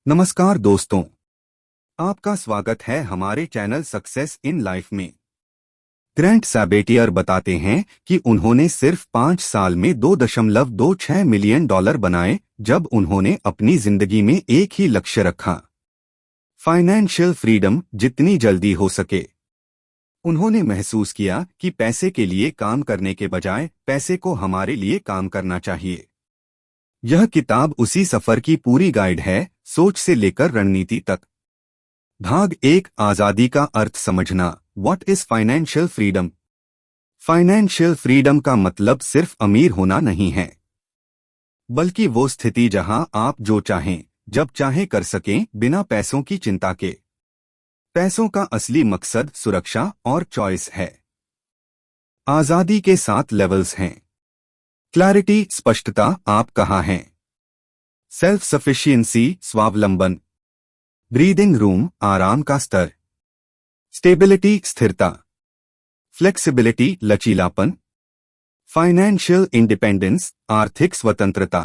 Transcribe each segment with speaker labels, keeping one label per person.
Speaker 1: नमस्कार दोस्तों, आपका स्वागत है हमारे चैनल सक्सेस इन लाइफ में। ग्रैंट सैबेटियर बताते हैं कि उन्होंने सिर्फ 5 साल में $2.26 मिलियन बनाए जब उन्होंने अपनी जिंदगी में एक ही लक्ष्य रखा, फाइनेंशियल फ्रीडम जितनी जल्दी हो सके। उन्होंने महसूस किया कि पैसे के लिए काम करने के बजाय पैसे को हमारे लिए काम करना चाहिए। यह किताब उसी सफर की पूरी गाइड है, सोच से लेकर रणनीति तक। भाग 1, आजादी का अर्थ समझना। What is financial freedom? Financial freedom का मतलब सिर्फ अमीर होना नहीं है, बल्कि वो स्थिति जहां आप जो चाहें जब चाहें कर सकें, बिना पैसों की चिंता के। पैसों का असली मकसद सुरक्षा और चॉइस है। आजादी के 7 लेवल्स हैं। क्लैरिटी, स्पष्टता, आप कहाँ हैं। सेल्फ सफिशिएंसी, स्वावलंबन। ब्रीदिंग रूम, आराम का स्तर। स्टेबिलिटी, स्थिरता। फ्लेक्सिबिलिटी, लचीलापन। फाइनेंशियल इंडिपेंडेंस, आर्थिक स्वतंत्रता।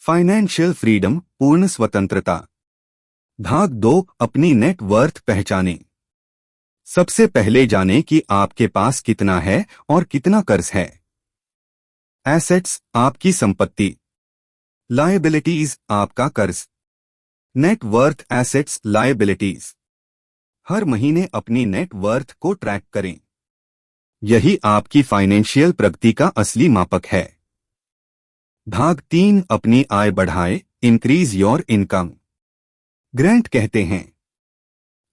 Speaker 1: फाइनेंशियल फ्रीडम, पूर्ण स्वतंत्रता। भाग 2, अपनी नेट वर्थ पहचानें। सबसे पहले जानें कि आपके पास कितना है और कितना कर्ज है। एसेट्स, आपकी संपत्ति। लायबिलिटीज, आपका कर्ज। Net worth, assets, liabilities. हर महीने अपनी नेट वर्थ को ट्रैक करें। यही आपकी फाइनेंशियल प्रगति का असली मापक है। भाग 3, अपनी आय बढ़ाए, इंक्रीज योर इनकम। ग्रैंट कहते हैं,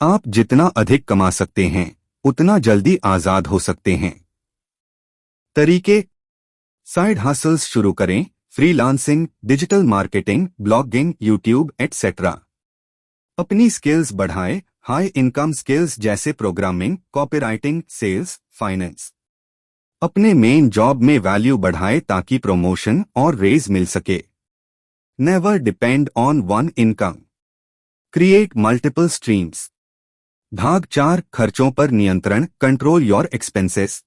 Speaker 1: आप जितना अधिक कमा सकते हैं उतना जल्दी आजाद हो सकते हैं। तरीके, साइड हसल्स शुरू करें, freelancing, digital marketing, blogging, YouTube etcetera. अपनी स्किल्स बढ़ाएं, हाई इनकम स्किल्स जैसे प्रोग्रामिंग, कॉपीराइटिंग, सेल्स, फाइनेंस। अपने मेन जॉब में वैल्यू बढ़ाएं ताकि प्रमोशन और रेज मिल सके। Never depend on one income, create multiple streams. भाग 4, खर्चों पर नियंत्रण, कंट्रोल योर एक्सपेंसेस।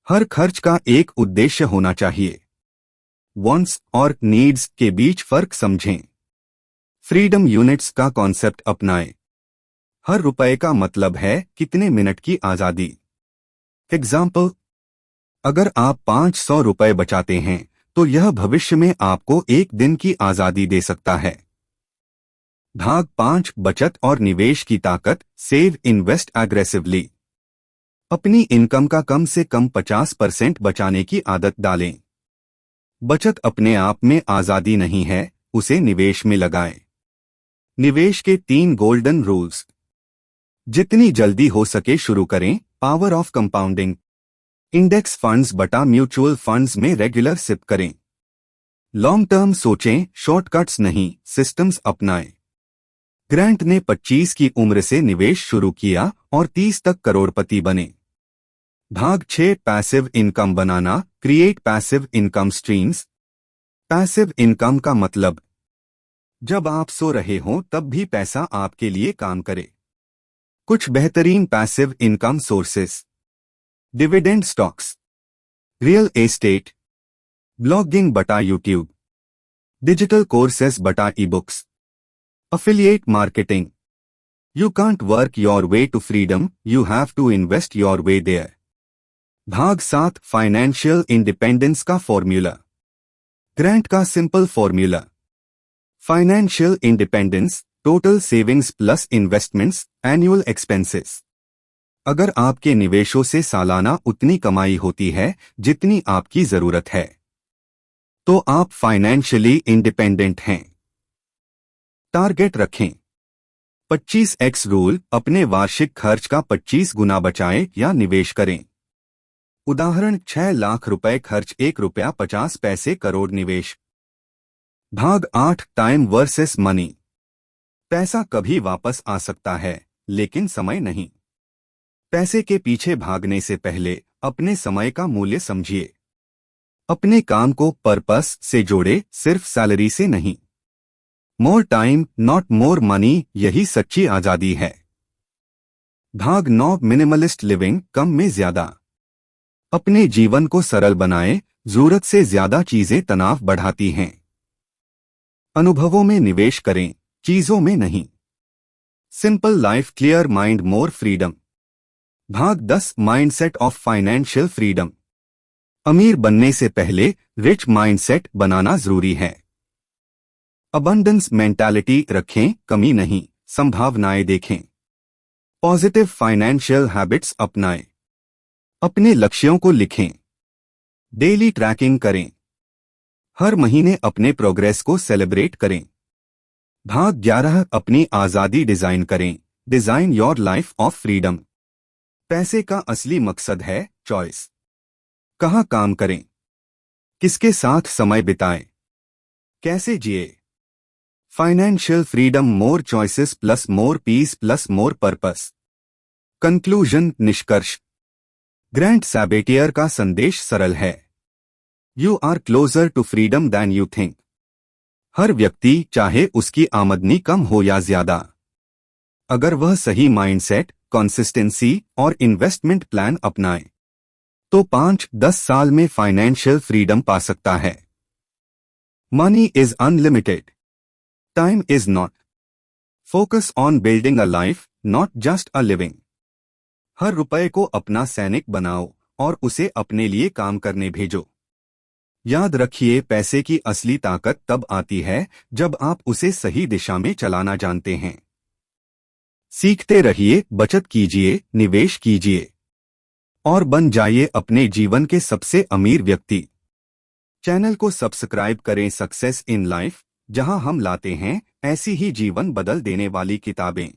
Speaker 1: हर खर्च का एक उद्देश्य होना चाहिए। वांट्स और नीड्स के बीच फर्क समझें। फ्रीडम यूनिट्स का कॉन्सेप्ट अपनाएं। हर रुपए का मतलब है कितने मिनट की आजादी। एग्जाम्पल, अगर आप 500 रुपए बचाते हैं तो यह भविष्य में आपको एक दिन की आजादी दे सकता है। भाग 5, बचत और निवेश की ताकत, सेव, इन्वेस्ट एग्रेसिवली। अपनी इनकम का कम से कम 50% बचाने की आदत डालें। बचत अपने आप में आजादी नहीं है, उसे निवेश में लगाएं। निवेश के 3 गोल्डन रूल्स। जितनी जल्दी हो सके शुरू करें, power of compounding. Index funds बटा म्यूचुअल फंड्स में रेगुलर सिप करें। लॉन्ग टर्म सोचें, शॉर्टकट्स नहीं, सिस्टम्स अपनाएं। ग्रैंट ने 25 की उम्र से निवेश शुरू किया और 30 तक करोड़पति बने। भाग 6, पैसिव इनकम बनाना, create passive income streams. Passive income का मतलब, जब आप सो रहे हों तब भी पैसा आपके लिए काम करे। कुछ बेहतरीन passive income sources: dividend stocks, real estate, blogging बटा यूट्यूब, डिजिटल कोर्सेस बटा e books, affiliate marketing. You can't work your way to freedom, you have to invest your way there. भाग 7, फाइनेंशियल इंडिपेंडेंस का formula. Grant का simple formula: financial independence, total savings plus investments, annual expenses. अगर आपके निवेशों से सालाना उतनी कमाई होती है जितनी आपकी जरूरत है, तो आप फाइनेंशियली इंडिपेंडेंट हैं। टारगेट रखें। 25x रूल, अपने वार्षिक खर्च का 25 गुना बचाएं या निवेश करें। उदाहरण, 6 लाख रुपए खर्च, 1 रुपया 50 पैसे करोड़ निवेश। भाग 8, टाइम वर्सेस मनी। पैसा कभी वापस आ सकता है, लेकिन समय नहीं। पैसे के पीछे भागने से पहले अपने समय का मूल्य समझिए। अपने काम को पर्पस से जोड़े, सिर्फ सैलरी से नहीं। More time not more money, यही सच्ची आजादी है। भाग 9, मिनिमलिस्ट लिविंग, कम में ज्यादा। अपने जीवन को सरल बनाएं, जरूरत से ज्यादा चीजें तनाव बढ़ाती हैं। अनुभवों में निवेश करें, चीजों में नहीं। Simple life, clear mind, more freedom. भाग 10, माइंडसेट ऑफ फाइनेंशियल फ्रीडम। अमीर बनने से पहले रिच माइंडसेट बनाना जरूरी है। अबंडेंस मेंटालिटी रखें, कमी नहीं, संभावनाएं देखें। पॉजिटिव फाइनेंशियल हैबिट्स अपनाएं। अपने लक्ष्यों को लिखें। डेली ट्रैकिंग करें। हर महीने अपने प्रोग्रेस को सेलिब्रेट करें। भाग 11, अपनी आजादी डिजाइन करें। Design your life of freedom. पैसे का असली मकसद है चॉइस। कहाँ काम करें, किसके साथ समय बिताएं, कैसे जिए। Financial freedom, more choices plus more peace plus more purpose. Conclusion, निष्कर्ष। ग्रैंट सैबेटियर का संदेश सरल है। You are closer to freedom than you think. हर व्यक्ति, चाहे उसकी आमदनी कम हो या ज्यादा, अगर वह सही माइंडसेट, कंसिस्टेंसी और इन्वेस्टमेंट प्लान अपनाए, तो 5-10 साल में फाइनेंशियल फ्रीडम पा सकता है। Money is unlimited, time is not. Focus on building a life, not just a living. हर रुपए को अपना सैनिक बनाओ और उसे अपने लिए काम करने भेजो। याद रखिए, पैसे की असली ताकत तब आती है जब आप उसे सही दिशा में चलाना जानते हैं। सीखते रहिए, बचत कीजिए, निवेश कीजिए और बन जाइए अपने जीवन के सबसे अमीर व्यक्ति। चैनल को सब्सक्राइब करें। सक्सेस इन लाइफ, जहां हम लाते हैं ऐसी ही जीवन बदल देने वाली किताबें।